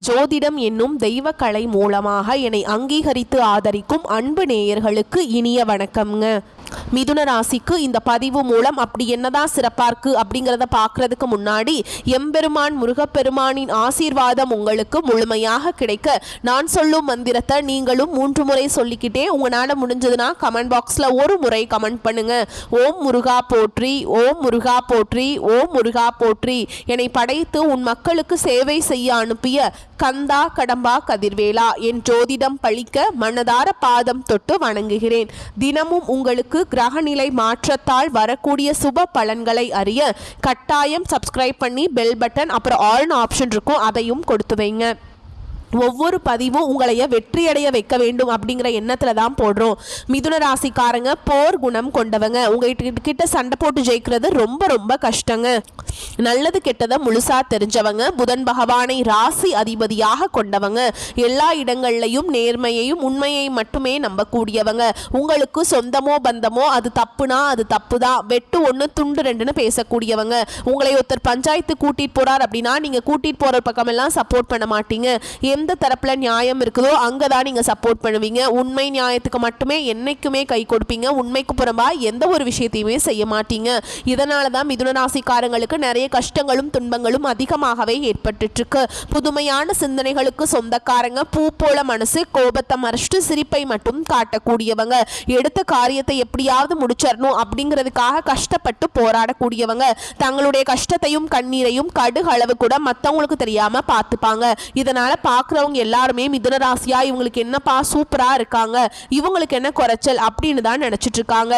ஜோதிடம் என்னும் தெய்வ கலை மூலமாக என்னை அங்கீகரித்து ஆதரிக்கும் அன்பு நேயர்களுக்கு இனிய வணக்கம்ங்க. மிதுன ராசிக்கு இந்த பதிவு மூலம் அப்படி என்னதான் சிறப்பாக இருக்கு அப்படிங்கிறத பார்க்கறதுக்கு முன்னாடி எம்பெருமான் முருகப்பெருமானின் ஆசீர்வாதம் உங்களுக்கு முழுமையாக கிடைக்க நான் சொல்லும் மந்திரத்தை நீங்களும் 3 முறை சொல்லிக்கிட்டே உங்களால் முடிஞ்சதுன்னா கமெண்ட் பாக்ஸில் ஒரு முறை கமெண்ட் பண்ணுங்க. ஓம் முருகா போற்றி, ஓம் முருகா போற்றி, ஓம் முருகா போற்றி. என்னை படைத்து உன் மக்களுக்கு சேவை செய்ய அனுப்பிய கந்தா கடம்பா கதிர்வேலா என் ஜோதிடம் பழிக்க மனதார பாதம் தொட்டு வணங்குகிறேன். தினமும் உங்களுக்கு கிரகநிலை மாற்றத்தால் வரக்கூடிய சுப பலன்களை அறிய கட்டாயம் சப்ஸ்கிரைப் பண்ணி பெல் பட்டன் அப்புறம் ஆல்னு ஆப்ஷன் இருக்கும், அதையும் கொடுத்து வைங்க. ஒவ்வொரு பதிவும் உங்களைய வெற்றியடைய வைக்க வேண்டும் அப்படிங்கிற எண்ணத்தில் தான் போடுறோம். மிதுன ராசிக்காரங்க போர் குணம் கொண்டவங்க. உங்ககிட்ட சண்டை போட்டு ஜெயிக்கிறது ரொம்ப ரொம்ப கஷ்டங்க. நல்லது கெட்டதை முழுசா தெரிஞ்சவங்க. புதன் பகவானை ராசி அதிபதியாக கொண்டவங்க. எல்லா இடங்கள்லையும் நேர்மையையும் உண்மையை மட்டுமே நம்பக்கூடியவங்க. உங்களுக்கு சொந்தமோ பந்தமோ அது தப்புனா அது தப்பு தான், வெட்டு 1 துண்டு 2ன்னு பேசக்கூடியவங்க. உங்களை ஒருத்தர் பஞ்சாயத்து கூட்டிட்டு போறார் அப்படின்னா நீங்க கூட்டிட்டு போற பக்கமெல்லாம் சப்போர்ட் பண்ண மாட்டீங்க. எந்த தரப்புல நியாயம் இருக்குதோ அங்கதான் நீங்க சப்போர்ட் பண்ணுவீங்க. உண்மை நியாயத்துக்கு மட்டுமே என்னைக்குமே கை கொடுப்பீங்க. உண்மைக்கு புறம்பா எந்த ஒரு விஷயத்தையுமே செய்ய மாட்டீங்க. இதனாலதான் மிதுன ராசிக்காரங்களுக்கு நிறைய கஷ்டங்களும் துன்பங்களும் அதிகமாகவே ஏற்பட்டு இருக்கு. புதுமையான சிந்தனைகளுக்கு சொந்தக்காரங்க. பூ போல மனசு, கோபத்தை மறைச்சிட்டு சிரிப்பை மட்டும் காட்டக்கூடியவங்க. எடுத்த காரியத்தை எப்படியாவது முடிச்சிடணும் அப்படிங்கிறதுக்காக கஷ்டப்பட்டு போராடக்கூடியவங்க. தங்களுடைய கஷ்டத்தையும் கண்ணீரையும் கடுகு அளவு கூட மற்றவங்களுக்கு தெரியாம பார்த்துப்பாங்க. இதனால பார்க்குறவங்க எல்லாருமே மிதுன ராசியா இவங்களுக்கு என்னப்பா சூப்பரா இருக்காங்க, இவங்களுக்கு என்ன குறைச்சல் அப்படின்னு தான் நினைச்சிட்டு இருக்காங்க.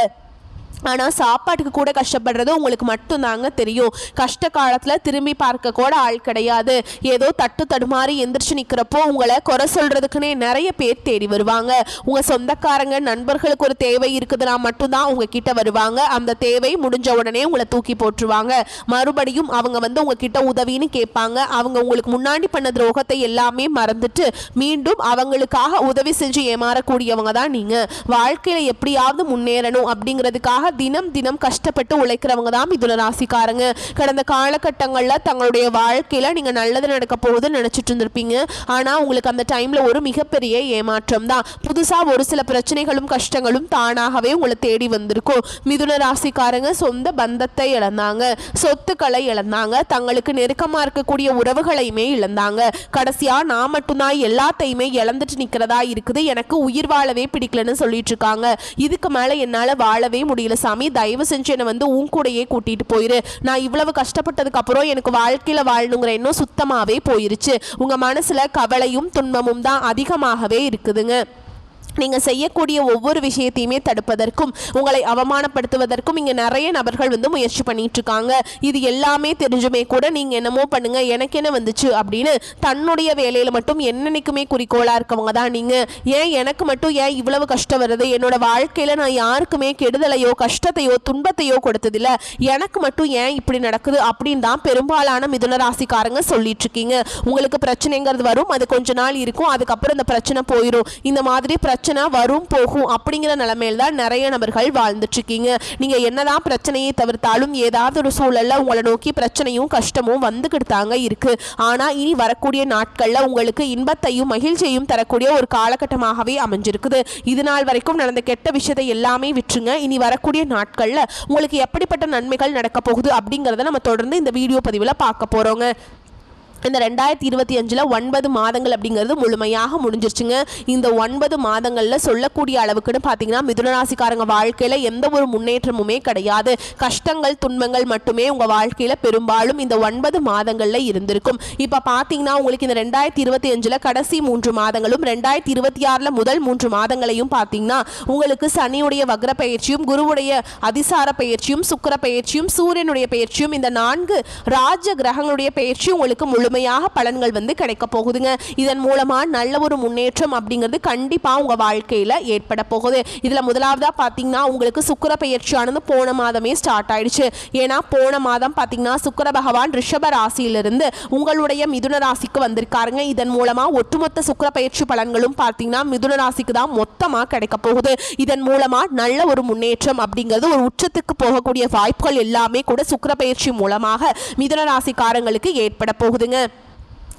ஆனால் சாப்பாட்டுக்கு கூட கஷ்டப்படுறது உங்களுக்கு மட்டும்தாங்க தெரியும். கஷ்ட காலத்தில் திரும்பி பார்க்க கூட ஆள் கிடையாது. ஏதோ தட்டு தடுமாறி எந்திரிச்சு நிற்கிறப்போ உங்களை குறை சொல்கிறதுக்குன்னே நிறைய பேர் தேடி வருவாங்க. உங்கள் சொந்தக்காரங்க நண்பர்களுக்கு ஒரு தேவை இருக்குதுன்னா மட்டும்தான் உங்ககிட்ட வருவாங்க. அந்த தேவை முடிஞ்ச உடனே உங்களை தூக்கி போட்டுருவாங்க. மறுபடியும் அவங்க வந்து உங்ககிட்ட உதவின்னு கேட்பாங்க. அவங்க உங்களுக்கு முன்னாடி பண்ண துரோகத்தை எல்லாமே மறந்துட்டு மீண்டும் அவங்களுக்காக உதவி செஞ்சு ஏமாறக்கூடியவங்க தான் நீங்கள். வாழ்க்கையில் எப்படியாவது முன்னேறணும் அப்படிங்கிறதுக்காக தினம் தினம் கஷ்டப்பட்டு உழைக்கிறவங்க தான் மிதுன ராசிக்காரங்க. கடந்த காலகட்டங்களில் தங்களுடைய வாழ்க்கையில் நீங்கள் நல்லது நடக்க போகுதுன்னு நினச்சிட்டு இருந்திருப்பீங்க. ஆனால் உங்களுக்கு அந்த டைமில் ஒரு மிகப்பெரிய ஏமாற்றம் தான். புதுசாக ஒரு சில பிரச்சனைகளும் கஷ்டங்களும் தானாகவே உங்களை தேடி வந்திருக்கும். மிதுன ராசிக்காரங்க சொந்த பந்தத்தை இழந்தாங்க, சொத்துக்களை இழந்தாங்க, தங்களுக்கு நெருக்கமாக இருக்கக்கூடிய உறவுகளையுமே இழந்தாங்க. கடைசியாக நான் மட்டும்தான் எல்லாத்தையுமே இழந்துட்டு நிற்கிறதா இருக்குது, எனக்கு உயிர் வாழவே பிடிக்கலன்னு சொல்லிட்டு இருக்காங்க. இதுக்கு மேலே என்னால் வாழவே முடியல சாமி, தயவு செஞ்சு என்னை வந்து உன் கூடையே கூட்டிட்டு போயிரு. நான் இவ்வளவு கஷ்டப்பட்டதுக்கு அப்புறம் எனக்கு வாழ்க்கையில வாழணுங்கிற எண்ணம் சுத்தமாவே போயிருச்சு. உங்க மனசுல கவலையும் துன்பமும் தான் அதிகமாகவே இருக்குதுங்க. நீங்கள் செய்யக்கூடிய ஒவ்வொரு விஷயத்தையுமே தடுப்பதற்கும் உங்களை அவமானப்படுத்துவதற்கும் இங்கே நிறைய நபர்கள் வந்து முயற்சி பண்ணிட்டு இருக்காங்க. இது எல்லாமே தெரிஞ்சுமே கூட நீங்கள் என்னமோ பண்ணுங்க, எனக்கு என்ன வந்துச்சு அப்படின்னு தன்னுடைய வேலையில் மட்டும் என்னன்னைக்குமே குறிக்கோளாக இருக்கவங்க தான் நீங்கள். ஏன் எனக்கு மட்டும் ஏன் இவ்வளவு கஷ்டம் வருது, என்னோட வாழ்க்கையில் நான் யாருக்குமே கெடுதலையோ கஷ்டத்தையோ துன்பத்தையோ கொடுத்ததில்ல, எனக்கு மட்டும் ஏன் இப்படி நடக்குது அப்படின்னு தான் பெரும்பாலான மிதுன ராசிக்காரங்க சொல்லிட்டு இருக்கீங்க. உங்களுக்கு பிரச்சனைங்கிறது வரும், அது கொஞ்ச நாள் இருக்கும், அதுக்கப்புறம் இந்த பிரச்சனை போயிடும். இந்த மாதிரி பிரச்சனை வரும் போகும் அப்படிங்கிற நிலைமையில தான் நிறைய நபர்கள் வாழ்ந்துட்டு இருக்கீங்க. நீங்க என்னதான் பிரச்சனையை தவிர்த்தாலும் ஏதாவது ஒரு சூழல்ல உங்களை நோக்கி பிரச்சனையும் கஷ்டமும் வந்துகிட்டு தாங்க இருக்கு. ஆனா இனி வரக்கூடிய நாட்கள்ல உங்களுக்கு இன்பத்தையும் மகிழ்ச்சியையும் தரக்கூடிய ஒரு காலகட்டமாகவே அமைஞ்சிருக்குது. இது நாள் வரைக்கும் நடந்த கெட்ட விஷயத்தை எல்லாமே விட்டுருங்க. இனி வரக்கூடிய நாட்கள்ல உங்களுக்கு எப்படிப்பட்ட நன்மைகள் நடக்க போகுது அப்படிங்கிறத நம்ம தொடர்ந்து இந்த வீடியோ பதிவுல பார்க்க போறோங்க. இந்த 2025 9 மாதங்கள் அப்படிங்கிறது முழுமையாக முடிஞ்சிருச்சுங்க. இந்த 9 மாதங்களில் சொல்லக்கூடிய அளவுக்குன்னு பார்த்தீங்கன்னா மிதுன ராசிக்காரங்க வாழ்க்கையில் எந்த ஒரு முன்னேற்றமுமே கிடையாது. கஷ்டங்கள் துன்பங்கள் மட்டுமே உங்கள் வாழ்க்கையில் பெரும்பாலும் இந்த 9 மாதங்களில் இருந்திருக்கும். இப்போ பார்த்தீங்கன்னா உங்களுக்கு இந்த 2025 கடைசி 3 மாதங்களும் 2026 முதல் 3 மாதங்களையும் பார்த்தீங்கன்னா உங்களுக்கு சனியுடைய வக்ர பயிற்சியும் குருவுடைய அதிசார பயிற்சியும் சுக்கிர பயிற்சியும் சூரியனுடைய பயிற்சியும் இந்த 4 ராஜ கிரகங்களுடைய பயிற்சியும் உங்களுக்கு முழுமையாக பலன்கள் வந்து கிடைக்க போகுதுங்க. இதன் மூலமா நல்ல ஒரு முன்னேற்றம் அப்படிங்கிறது கண்டிப்பா உங்க வாழ்க்கையில ஏற்பட போகுது. இதுல முதலாவதா பாத்தீங்கன்னா உங்களுக்கு சுக்கிர பயிற்சியானது போன மாதமே ஸ்டார்ட் ஆயிடுச்சு. ஏன்னா போன மாதம் பாத்தீங்கன்னா சுக்கிர பகவான் ரிஷப ராசியிலிருந்து உங்களுடைய மிதுன ராசிக்கு வந்திருக்காருங்க. இதன் மூலமா ஒட்டுமொத்த சுக்கிர பயிற்சி பலன்களும் பாத்தீங்கன்னா மிதுன ராசிக்கு தான் மொத்தமா கிடைக்க போகுது. இதன் மூலமா நல்ல ஒரு முன்னேற்றம் அப்படிங்கிறது ஒரு உச்சத்துக்கு போகக்கூடிய வாய்ப்புகள் எல்லாமே கூட சுக்கிர பயிற்சி மூலமாக மிதுன ராசிக்காரங்களுக்கு ஏற்பட போகுதுங்க.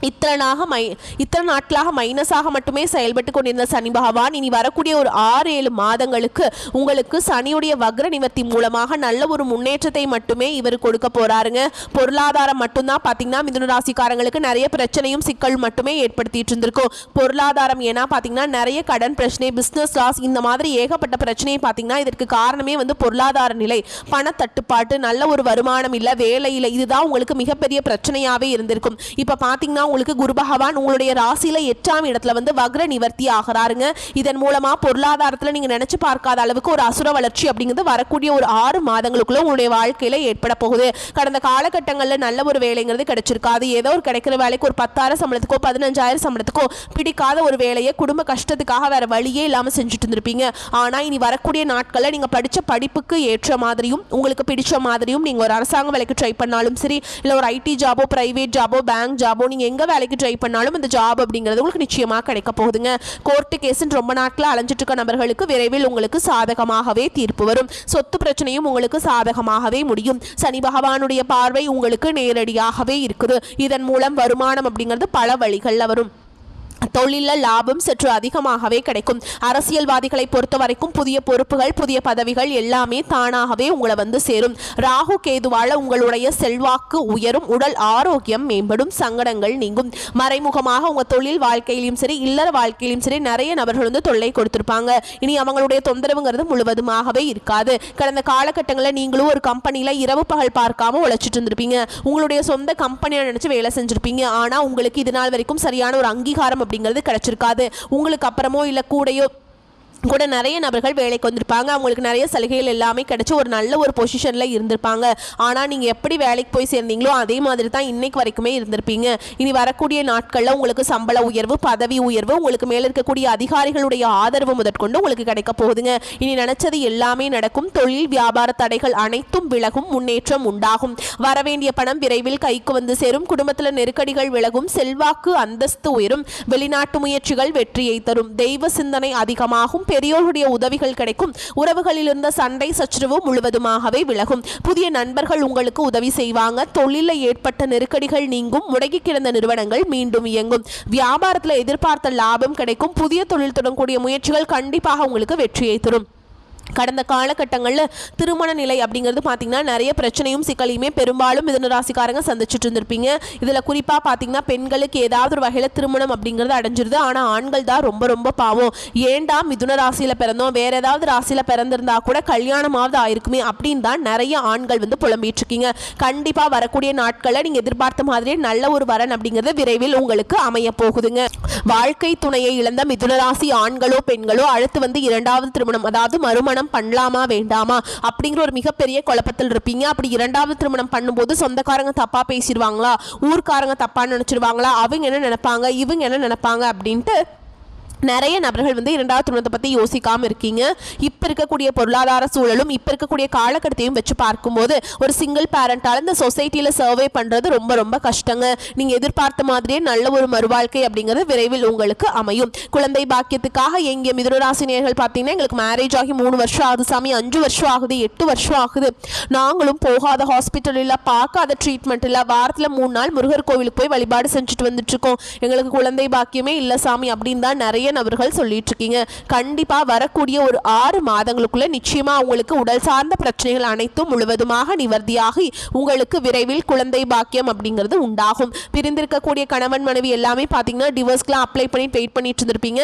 இத்தனை நாட்களாக மைனஸாக மட்டுமே செயல்பட்டு கொண்டிருந்த சனி பகவான் இனி வரக்கூடிய ஒரு 6-7 மாதங்களுக்கு உங்களுக்கு சனியுடைய வக்ர நிவர்த்தி மூலமாக நல்ல ஒரு முன்னேற்றத்தை மட்டுமே இவர் கொடுக்க போறாருங்க. பொருளாதாரம் மட்டும்தான் பார்த்தீங்கன்னா மிதுன ராசிக்காரங்களுக்கு நிறைய பிரச்சனையும் சிக்கல் மட்டுமே ஏற்படுத்திட்டு இருந்திருக்கும். பொருளாதாரம் ஏன்னா பார்த்தீங்கன்னா நிறைய கடன் பிரச்சனை, பிஸ்னஸ் லாஸ், இந்த மாதிரி ஏகப்பட்ட பிரச்சனையை பார்த்தீங்கன்னா இதற்கு காரணமே வந்து பொருளாதார நிலை, பண தட்டுப்பாட்டு, நல்ல ஒரு வருமானம் இல்லை, வேலை இல்லை, இதுதான் உங்களுக்கு மிகப்பெரிய பிரச்சனையாகவே இருந்திருக்கும். இப்போ பார்த்தீங்கன்னா உங்களுக்கு குரு பகவான் உங்களுடைய ராசியில 8ஆம் இடத்துல வந்து வக்ர நிவர்த்தி ஆகிறாருங்க. இதன் மூலமா பொருளாதாரத்துல நீங்க நினைச்சு பார்க்காத அளவுக்கு ஒரு அசுர வளர்ச்சி அப்படிங்கிறது வரக்கூடிய ஒரு 6 மாதங்களுக்குள்ள உங்களுடைய வாழ்க்கையில ஏற்பட போகுது. கடந்த காலகட்டங்களில் நல்ல ஒரு வேலைங்கிறது கிடைச்சிருக்காது. ஏதோ ஒரு கிடைக்கிற வேலைக்கு ஒரு 10,000 சம்பளத்துக்கோ 15,000 சம்பளத்துக்கோ பிடிக்காத ஒரு வேலையை குடும்ப கஷ்டத்துக்காக வேற வழியே இல்லாம செஞ்சுட்டு இருந்திருப்பீங்க. ஆனா இனி வரக்கூடிய நாட்கள்ல நீங்க படிச்ச படிப்புக்கு ஏற்ற மாதிரியும் உங்களுக்கு பிடிச்ச மாதிரியும் நீங்க ஒரு அரசாங்க வேலைக்கு ட்ரை பண்ணாலும் சரி, இல்ல ஒரு ஐடி ஜாபோ, பிரைவேட் ஜாபோ, பேங்க் ஜாபோ, நீங்க எங்க வேலைக்கு ட்ரை பண்ணாலும் இந்த ஜாப் அப்படிங்கிறது உங்களுக்கு நிச்சயமாக கிடைக்க போகுதுங்க. கோர்ட்டு கேஸுன்னு ரொம்ப நாட்கள் அலைஞ்சிட்டு இருக்க நபர்களுக்கு விரைவில் உங்களுக்கு சாதகமாகவே தீர்ப்பு வரும். சொத்து பிரச்சனையும் உங்களுக்கு சாதகமாகவே முடியும். சனி பகவானுடைய பார்வை உங்களுக்கு நேரடியாகவே இருக்குது. இதன் மூலம் வருமானம் அப்படிங்கிறது பல வழிகளில் வரும். தொழிலில் லாபம் சற்று அதிகமாகவே கிடைக்கும். அரசியல்வாதிகளை பொறுத்த வரைக்கும் புதிய பொறுப்புகள், புதிய பதவிகள் எல்லாமே தானாகவே உங்களை வந்து சேரும். ராகு கேதுவால உங்களுடைய செல்வாக்கு உயரும், உடல் ஆரோக்கியம் மேம்படும், சங்கடங்கள் நீங்கும். மறைமுகமாக உங்க தொழில் வாழ்க்கையிலும் சரி, இல்லற வாழ்க்கையிலும் சரி நிறைய நபர்கள் வந்து தொல்லை கொடுத்திருப்பாங்க. இனி அவங்களுடைய தொந்தரவுங்கிறது முழுவதுமாகவே இருக்காது. கடந்த காலகட்டங்களில் நீங்களும் ஒரு கம்பெனியில இரவு பகல் பார்க்காம உழைச்சிட்டு இருந்திருப்பீங்க. உங்களுடைய சொந்த கம்பெனியை நினைச்சு வேலை செஞ்சிருப்பீங்க. ஆனா உங்களுக்கு இது நாள் வரைக்கும் சரியான ஒரு அங்கீகாரம் அப்படிங்கிறது கிடைச்சிருக்காது. உங்களுக்கு அப்புறமோ இல்ல கூடையோ கூட நிறைய நபர்கள் வேலைக்கு வந்திருப்பாங்க. அவங்களுக்கு நிறைய சலுகைகள் எல்லாமே கிடைச்சி ஒரு நல்ல ஒரு பொசிஷனில் இருந்திருப்பாங்க. ஆனால் நீங்கள் எப்படி வேலைக்கு போய் சேர்ந்தீங்களோ அதே மாதிரி தான் இன்னைக்கு வரைக்குமே இருந்திருப்பீங்க. இனி வரக்கூடிய நாட்களில் உங்களுக்கு சம்பள உயர்வு, பதவி உயர்வு, உங்களுக்கு மேலே இருக்கக்கூடிய அதிகாரிகளுடைய ஆதரவு முதற்கொண்டு உங்களுக்கு கிடைக்க போகுதுங்க. இனி நினைச்சது எல்லாமே நடக்கும். தொழில் வியாபார தடைகள் அனைத்தும் விலகும், முன்னேற்றம் உண்டாகும். வரவேண்டிய பணம் விரைவில் கைக்கு வந்து சேரும். குடும்பத்தில் நெருக்கடிகள் விலகும், செல்வாக்கு அந்தஸ்து உயரும். வெளிநாட்டு முயற்சிகள் வெற்றியை தரும். தெய்வ சிந்தனை அதிகமாகும். பெரியோருடைய உதவிகள் கிடைக்கும். உறவுகளில் இருந்த சண்டை சச்சரவு முழுவதுமாகவே விலகும். புதிய நண்பர்கள் உங்களுக்கு உதவி செய்வாங்க. தொழிலில் ஏற்பட்ட நெருக்கடிகள் நீங்கும். முடங்கி கிடந்த நிறுவனங்கள் மீண்டும் இயங்கும். வியாபாரத்தில் எதிர்பார்த்த லாபம் கிடைக்கும். புதிய தொழில் தொடங்கக்கூடிய முயற்சிகள் கண்டிப்பாக உங்களுக்கு வெற்றியை தரும். கடந்த காலகட்டங்களில் திருமண நிலை அப்படிங்கிறது பார்த்தீங்கன்னா நிறைய பிரச்சனையும் சிக்கலையுமே பெரும்பாலும் மிதுன ராசிக்காரங்க சந்திச்சுட்டு இருந்திருப்பீங்க. இதில் குறிப்பாக பார்த்தீங்கன்னா பெண்களுக்கு ஏதாவது ஒரு வகையில் திருமணம் அப்படிங்கிறது அடைஞ்சிருது. ஆனால் ஆண்கள் தான் ரொம்ப ரொம்ப பாவம். ஏண்டா மிதுன ராசியில் பிறந்தோம், வேற ஏதாவது ராசியில் பிறந்திருந்தா கூட கல்யாணமாவது ஆயிருக்குமே அப்படின்னு தான் நிறைய ஆண்கள் வந்து புலம்பிட்டு இருக்கீங்க. கண்டிப்பாக வரக்கூடிய நாட்களில் நீங்கள் எதிர்பார்த்த மாதிரியே நல்ல ஒரு வரன் அப்படிங்கிறது விரைவில் உங்களுக்கு அமைய போகுதுங்க. வாழ்க்கை துணையை இழந்த மிதுன ராசி ஆண்களோ பெண்களோ அடுத்து வந்து 2வது திருமணம், அதாவது மறுமணம் பண்ணலாமா வேண்டாமா அப்படிங்கிற ஒரு மிகப்பெரிய குழப்பத்தில் இருப்பீங்க. அப்படி 2வது திருமணம் பண்ணும்போது சொந்தக்காரங்க தப்பா பேசிடுவாங்களா, ஊர்க்காரங்க தப்பா நினைச்சிருவாங்களா, அவங்க என்ன நினைப்பாங்க, இவங்க என்ன நினைப்பாங்க அப்படின்ட்டு நிறைய நபர்கள் வந்து 2வது திருமணத்தை பற்றி யோசிக்காமல் இருக்கீங்க. இப்போ இருக்கக்கூடிய பொருளாதார சூழலும் இப்போ இருக்கக்கூடிய காலகட்டத்தையும் வச்சு பார்க்கும்போது ஒரு சிங்கிள் பேரண்டால் இந்த சொசைட்டியில் சர்வே பண்ணுறது ரொம்ப ரொம்ப கஷ்டங்க. நீங்கள் எதிர்பார்த்த மாதிரியே நல்ல ஒரு மறுவாழ்க்கை அப்படிங்கிறது விரைவில் உங்களுக்கு அமையும். குழந்தை பாக்கியத்துக்காக எங்கே மிதுனராசினியர்கள் பார்த்தீங்கன்னா எங்களுக்கு மேரேஜ் ஆகி 3 வருஷம் ஆகுது சாமி, 5 வருஷம் ஆகுது, 8 வருஷம் ஆகுது, நாங்களும் போகாத ஹாஸ்பிட்டல் இல்லை, பார்க்காத ட்ரீட்மெண்ட் இல்லை, வாரத்தில் 3 நாள் முருகர் கோவிலுக்கு போய் வழிபாடு செஞ்சுட்டு வந்துட்டு இருக்கோம், எங்களுக்கு குழந்தை பாக்கியமே இல்லை சாமி அப்படின்னு தான் நிறைய நபர்கள் சொல்லிட்டு இருக்கீங்க. கண்டிப்பா வரக்கூடிய ஒரு 6 மாதங்களுக்குள்ள நிச்சயமா உங்களுக்கு உடல் சார்ந்த பிரச்சனைகள் அனைத்தும் முழுவதுமாக நிவர்த்தியாகி உங்களுக்கு விரைவில் குழந்தை பாக்கியம் அப்படிங்கிறது உண்டாகும். பிரிந்திருக்கக்கூடிய கணவன் மனைவி எல்லாமே பார்த்தீங்கன்னா டிவோர்ஸ்க்குலாம் அப்ளை பண்ணி வெயிட் பண்ணிட்டு இருந்திருப்பீங்க.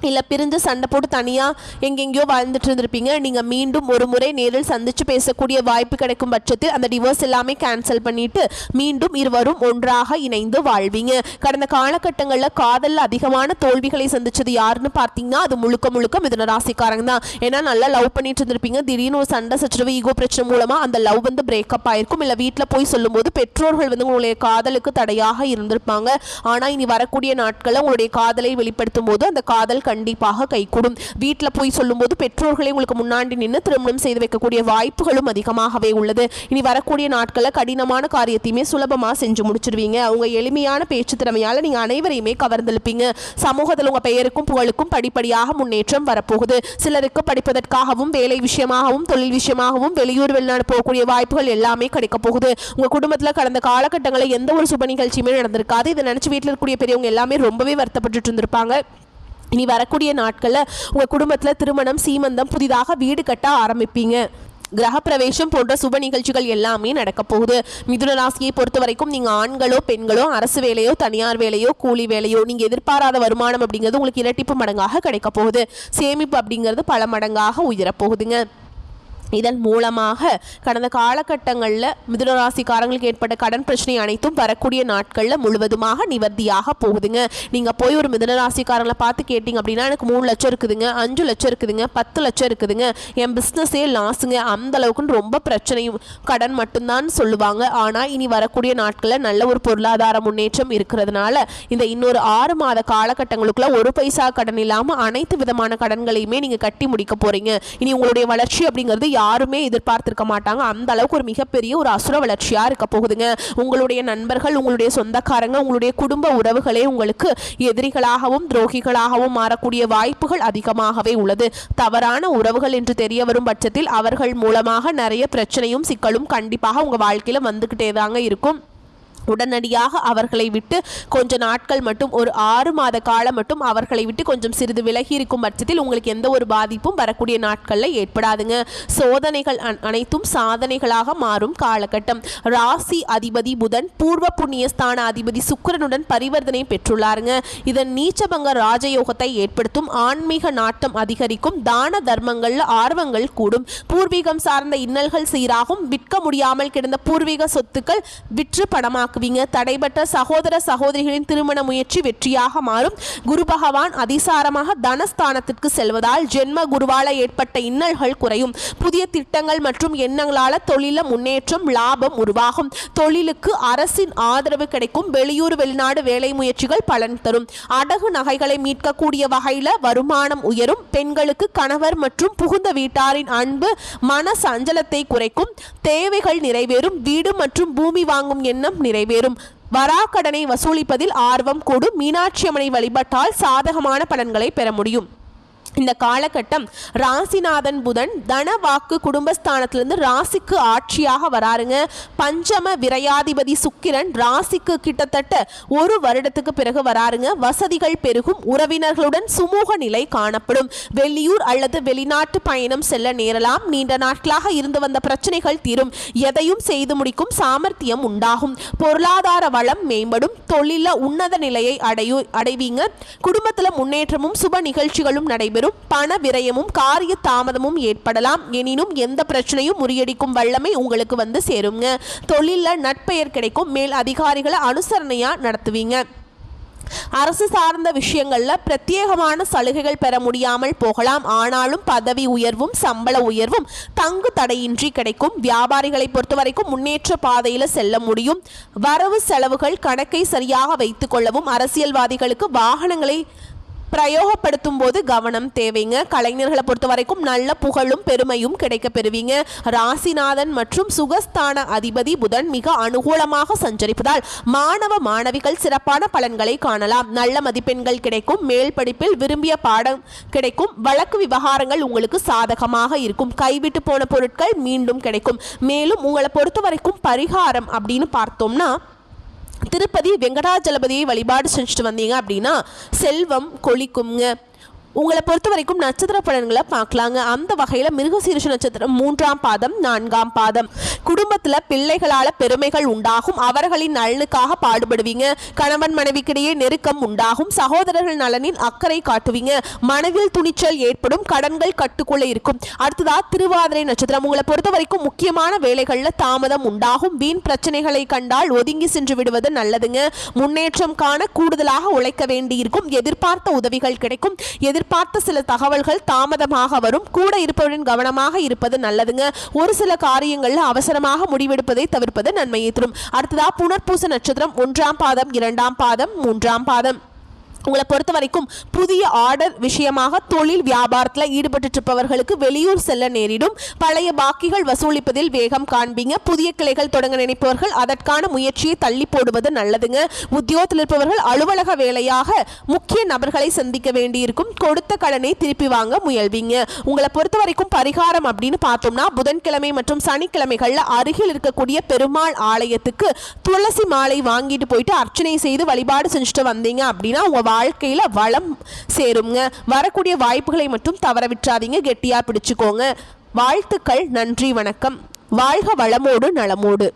இல்லை பிரிஞ்சு சண்டை போட்டு தனியாக எங்கெங்கேயோ வாழ்ந்துட்டு இருந்திருப்பீங்க. நீங்கள் மீண்டும் ஒரு முறை நேரில் சந்தித்து பேசக்கூடிய வாய்ப்பு கிடைக்கும் பட்சத்தில் அந்த டிவோர்ஸ் எல்லாமே கேன்சல் பண்ணிவிட்டு மீண்டும் இருவரும் ஒன்றாக இணைந்து வாழ்வீங்க. கடந்த காலகட்டங்களில் காதலில் அதிகமான தோல்விகளை சந்தித்தது யாருன்னு பார்த்தீங்கன்னா அது முழுக்க முழுக்க மிதுன ராசிக்காரங்க தான். ஏன்னா நல்லா லவ் பண்ணிட்டு இருந்திருப்பீங்க. திடீர்னு ஒரு சண்டை சச்சரவு, ஈகோ பிரச்சனை மூலமாக அந்த லவ் வந்து பிரேக்கப் ஆயிருக்கும். இல்லை வீட்டில் போய் சொல்லும்போது பெற்றோர்கள் வந்து உங்களுடைய காதலுக்கு தடையாக இருந்திருப்பாங்க. ஆனால் இனி வரக்கூடிய நாட்களில் உங்களுடைய காதலை வெளிப்படுத்தும் போது அந்த காதல் கண்டிப்பாக கைகூடும். வீட்டில் போய் சொல்லும்போது பெற்றோர்களே உங்களுக்கு முன்னாடி நின்று திருமணம் செய்து வைக்கக்கூடிய வாய்ப்புகளும் அதிகமாகவே உள்ளது. இனி வரக்கூடிய நாட்களில் கடினமான காரியத்தையுமே சுலபமாக செஞ்சு முடிச்சிருவீங்க. அவங்க எளிமையான பேச்சு திறமையால் நீங்கள் அனைவரையுமே கவர்ந்தெழுப்பீங்க. சமூகத்தில் உங்கள் பெயருக்கும் புகழுக்கும் படிப்படியாக முன்னேற்றம் வரப்போகுது. சிலருக்கு படிப்பதற்காகவும் வேலை விஷயமாகவும் தொழில் விஷயமாகவும் வெளியூர் வெளிநாடு போகக்கூடிய வாய்ப்புகள் எல்லாமே கிடைக்க போகுது. உங்கள் குடும்பத்தில் கடந்த காலகட்டங்களில் எந்த ஒரு சுப நிகழ்ச்சியுமே நடந்திருக்காது. இதை நினச்சி வீட்டில் இருக்கக்கூடிய பெரியவங்க எல்லாமே ரொம்பவே வருத்தப்பட்டு இருந்திருப்பாங்க. இனி வரக்கூடிய நாட்களில் உங்கள் குடும்பத்தில் திருமணம், சீமந்தம், புதிதாக வீடு கட்ட ஆரம்பிப்பீங்க. கிரகப்பிரவேசம் போன்ற சுப நிகழ்ச்சிகள் எல்லாமே நடக்க போகுது. மிதுன ராசியை பொறுத்த வரைக்கும் நீங்கள் ஆண்களோ பெண்களோ அரசு வேலையோ தனியார் வேலையோ கூலி வேலையோ நீங்கள் எதிர்பாராத வருமானம் அப்படிங்கிறது உங்களுக்கு இரட்டிப்பு மடங்காக கிடைக்க போகுது. சேமிப்பு அப்படிங்கிறது பல மடங்காக உயரப்போகுதுங்க. இதன் மூலமாக கடந்த காலகட்டங்களில் மிதுனராசிக்காரங்களுக்கு ஏற்பட்ட கடன் பிரச்சனை அனைத்தும் வரக்கூடிய நாட்களில் முழுவதுமாக நிவர்த்தியாக போகுதுங்க. நீங்கள் போய் ஒரு மிதுனராசிக்காரங்களை பார்த்து கேட்டிங்க அப்படின்னா எனக்கு 3 லட்சம் இருக்குதுங்க, 5 லட்சம் இருக்குதுங்க, 10 லட்சம் இருக்குதுங்க, என் பிஸ்னஸே லாஸுங்க, அந்த அளவுக்குன்னு ரொம்ப பிரச்சனையும் கடன் மட்டும்தான் சொல்லுவாங்க. ஆனால் இனி வரக்கூடிய நாட்களில் நல்ல ஒரு பொருளாதார முன்னேற்றம் இருக்கிறதுனால இந்த இன்னொரு 6 மாத காலகட்டங்களுக்குள்ள ஒரு பைசா கடன் இல்லாமல் அனைத்து விதமான கடன்களையுமே நீங்கள் கட்டி முடிக்க போகிறீங்க. இனி உங்களுடைய வளர்ச்சி அப்படிங்கிறது யாருமே எதிர்பார்த்திருக்க மாட்டாங்க. அந்த அளவுக்கு ஒரு மிகப்பெரிய ஒரு அசுர வளர்ச்சியா இருக்க போகுதுங்க. உங்களுடைய நண்பர்கள், உங்களுடைய சொந்தக்காரங்க, உங்களுடைய குடும்ப உறவுகளே உங்களுக்கு எதிரிகளாகவும் துரோகிகளாகவும் மாறக்கூடிய வாய்ப்புகள் அதிகமாகவே உள்ளது. தவறான உறவுகள் என்று தெரிய வரும் பட்சத்தில் அவர்கள் மூலமாக நிறைய பிரச்சனையும் சிக்கலும் கண்டிப்பாக உங்க வாழ்க்கையில வந்துகிட்டே தாங்க இருக்கும். உடனடியாக அவர்களை விட்டு கொஞ்ச நாட்கள் மட்டும் ஒரு 6 மாத காலம் மட்டும் அவர்களை விட்டு கொஞ்சம் சிறிது விலகி இருக்கும் பட்சத்தில் உங்களுக்கு எந்த ஒரு பாதிப்பும் வரக்கூடிய நாட்களில் ஏற்படாதுங்க. சோதனைகள் அனைத்தும் சாதனைகளாக மாறும் காலகட்டம். ராசி அதிபதி புதன் பூர்வ புண்ணியஸ்தான அதிபதி சுக்கிரனுடன் பரிவர்த்தனை பெற்றுள்ளாருங்க. இதன் நீச்சபங்க ராஜயோகத்தை ஏற்படுத்தும். ஆன்மீக நாட்டம் அதிகரிக்கும். தான தர்மங்கள்ல ஆர்வங்கள் கூடும். பூர்வீகம் சார்ந்த இன்னல்கள் சீராகும். விற்க முடியாமல் கிடந்த பூர்வீக சொத்துக்கள் விற்று பணமாக்கும். தடைபட்ட சகோதர சகோதரிகளின் திருமண முயற்சி வெற்றியாக மாறும். குரு பகவான் அதிசாரமாக தனஸ்தானத்திற்கு செல்வதால் ஜென்ம குருவால ஏற்பட்ட இன்னல்கள் குறையும். புதிய திட்டங்கள் மற்றும் எண்ணங்களால தொழில முன்னேற்றம், லாபம் உருவாகும். தொழிலுக்கு அரசின் ஆதரவு கிடைக்கும். வெளியூர் வெளிநாடு வேலை முயற்சிகள் பலன் தரும். அடகு நகைகளை மீட்கக்கூடிய வகையில வருமானம் உயரும். பெண்களுக்கு கணவர் மற்றும் புகுந்த வீட்டாரின் அன்பு மன சஞ்சலத்தை குறைக்கும். தேவைகள் நிறைவேறும். வீடு மற்றும் பூமி வாங்கும் எண்ணம் நிறைவேறும். வராக்கடனை வசூலிப்பதில் ஆர்வம் கூடும். மீனாட்சி அம்மனை வழிபட்டால் சாதகமான பலன்களை பெற முடியும். இந்த காலகட்டம் ராசிநாதன் புதன் தன வாக்கு குடும்பஸ்தானத்திலிருந்து ராசிக்கு ஆட்சியாக வராருங்க. பஞ்சம விரையாதிபதி சுக்கிரன் ராசிக்கு கிட்டத்தட்ட 1 வருடத்துக்கு பிறகு வராருங்க. வசதிகள் பெருகும். உறவினர்களுடன் சுமூக நிலை காணப்படும். வெளியூர் அல்லது வெளிநாட்டு பயணம் செல்ல நேரலாம். நீண்ட நாட்களாக இருந்து வந்த பிரச்சனைகள் தீரும். எதையும் செய்து முடிக்கும் சாமர்த்தியம் உண்டாகும். பொருளாதார வளம் மேம்படும். தொழில உன்னத நிலையை அடைவீங்க. குடும்பத்தில் முன்னேற்றமும் சுப நிகழ்ச்சிகளும் நடைபெறும். பண விரயமும் காரிய தாமதமும் ஏற்படலாம். எனினும் எந்த பிரச்சனையும் முறியடிக்கும் வல்லமை உங்களுக்கு வந்து சேருங்க. தொழில நட்பெயர் கிடைக்கும். மேல் அதிகாரிகளை அனுசரணையா நடத்துவீங்க. அரசு சார்ந்த விஷயங்கள்ல பிரத்யேகமான சலுகைகள் பெற முடியாமல் போகலாம். ஆனாலும் பதவி உயர்வும் சம்பள உயர்வும் தங்கு தடையின்றி கிடைக்கும். வியாபாரிகளை பொறுத்தவரைக்கும் முன்னேற்ற பாதையில செல்ல முடியும். வரவு செலவுகள் கணக்கை சரியாக வைத்துக் கொள்ளவும். அரசியல்வாதிகளுக்கு வாகனங்களை பிரயோகப்படுத்தும் போது கவனம் தேவைங்க. கலைஞர்களை பொறுத்த வரைக்கும் நல்ல புகழும் பெருமையும் கிடைக்க பெறுவீங்க. ராசிநாதன் மற்றும் சுகஸ்தான அதிபதி புதன் மிக அனுகூலமாக சஞ்சரிப்பதால் மாணவ மாணவிகள் சிறப்பான பலன்களை காணலாம். நல்ல மதிப்பெண்கள் கிடைக்கும். மேல் படிப்பில் விரும்பிய பாடம் கிடைக்கும். வழக்கு விவகாரங்கள் உங்களுக்கு சாதகமாக இருக்கும். கைவிட்டு போன பொருட்கள் மீண்டும் கிடைக்கும். மேலும் உங்களை பொறுத்த வரைக்கும் பரிகாரம் அப்படின்னு பார்த்தோம்னா திருப்பதி வெங்கடாஜலபதியை வழிபாடு செஞ்சுட்டு வந்தீங்க அப்படின்னா செல்வம் கொளிக்குங்க. உங்களை பொறுத்த வரைக்கும் நட்சத்திர பலன்களை பார்க்கலாங்க. அந்த வகையில் மிருகசீரிஷ நட்சத்திரம் 3ஆம் பாதம் 4ஆம் பாதம். குடும்பத்தில் பிள்ளைகளால் பெருமைகள் உண்டாகும். அவர்களின் நலனுக்காக பாடுபடுவீங்க. கணவன் மனைவிக்கிடையே நெருக்கம் உண்டாகும். சகோதரர்கள் நலனில் அக்கறை காட்டுவீங்க. மனதில் துணிச்சல் ஏற்படும். கடன்கள் கட்டுக்குள்ள இருக்கும். அடுத்ததா திருவாதிரை நட்சத்திரம். உங்களை பொறுத்த வரைக்கும் முக்கியமான வேலைகளில் தாமதம் உண்டாகும். வீண் பிரச்சனைகளை கண்டால் ஒதுங்கி சென்று விடுவது நல்லதுங்க. முன்னேற்றம் காண கூடுதலாக உழைக்க வேண்டியிருக்கும். எதிர்பார்த்த உதவிகள் கிடைக்கும். பார்த்த சில தகவல்கள் தாமதமாக வரும். கூட இருப்பவரின் கவனமாக இருப்பது நல்லதுங்க. ஒரு சில காரியங்களில் அவசரமாக முடிவெடுப்பதை தவிர்ப்பது நன்மையை தரும். அடுத்ததா புனர்பூச நட்சத்திரம் 1ஆம் பாதம் 2ஆம் பாதம் 3ஆம் பாதம். உங்களை பொறுத்த வரைக்கும் புதிய ஆர்டர் விஷயமாக தொழில் வியாபாரத்தில் ஈடுபட்டு இருப்பவர்களுக்கு வெளியூர் செல்ல நேரிடும். பழைய பாக்கிகள் வசூலிப்பதில் வேகம் காண்பீங்க. புதிய கிளைகள் தொடங்க நினைப்பவர்கள் அதற்கான முயற்சியை தள்ளி போடுவது நல்லதுங்க. உத்தியோகத்தில் இருப்பவர்கள் அலுவலக வேலையாக முக்கிய நபர்களை சந்திக்க வேண்டியிருக்கும். கொடுத்த கடனை திருப்பி வாங்க முயல்வீங்க. உங்களை பொறுத்த வரைக்கும் பரிகாரம் அப்படின்னு பார்த்தோம்னா புதன்கிழமை மற்றும் சனிக்கிழமைகளில் அருகில் இருக்கக்கூடிய பெருமாள் ஆலயத்துக்கு துளசி மாலை வாங்கிட்டு போயிட்டு அர்ச்சனை செய்து வழிபாடு செஞ்சுட்டு வந்தீங்க அப்படின்னா உங்க வாழ்க்கையில வளம் சேருங்க. வரக்கூடிய வாய்ப்புகளை மட்டும் தவற விட்டுறாதீங்க, கெட்டியா பிடிச்சுக்கோங்க. வாழ்த்துக்கள், நன்றி, வணக்கம். வாழ்க வளமோடு நலமோடு.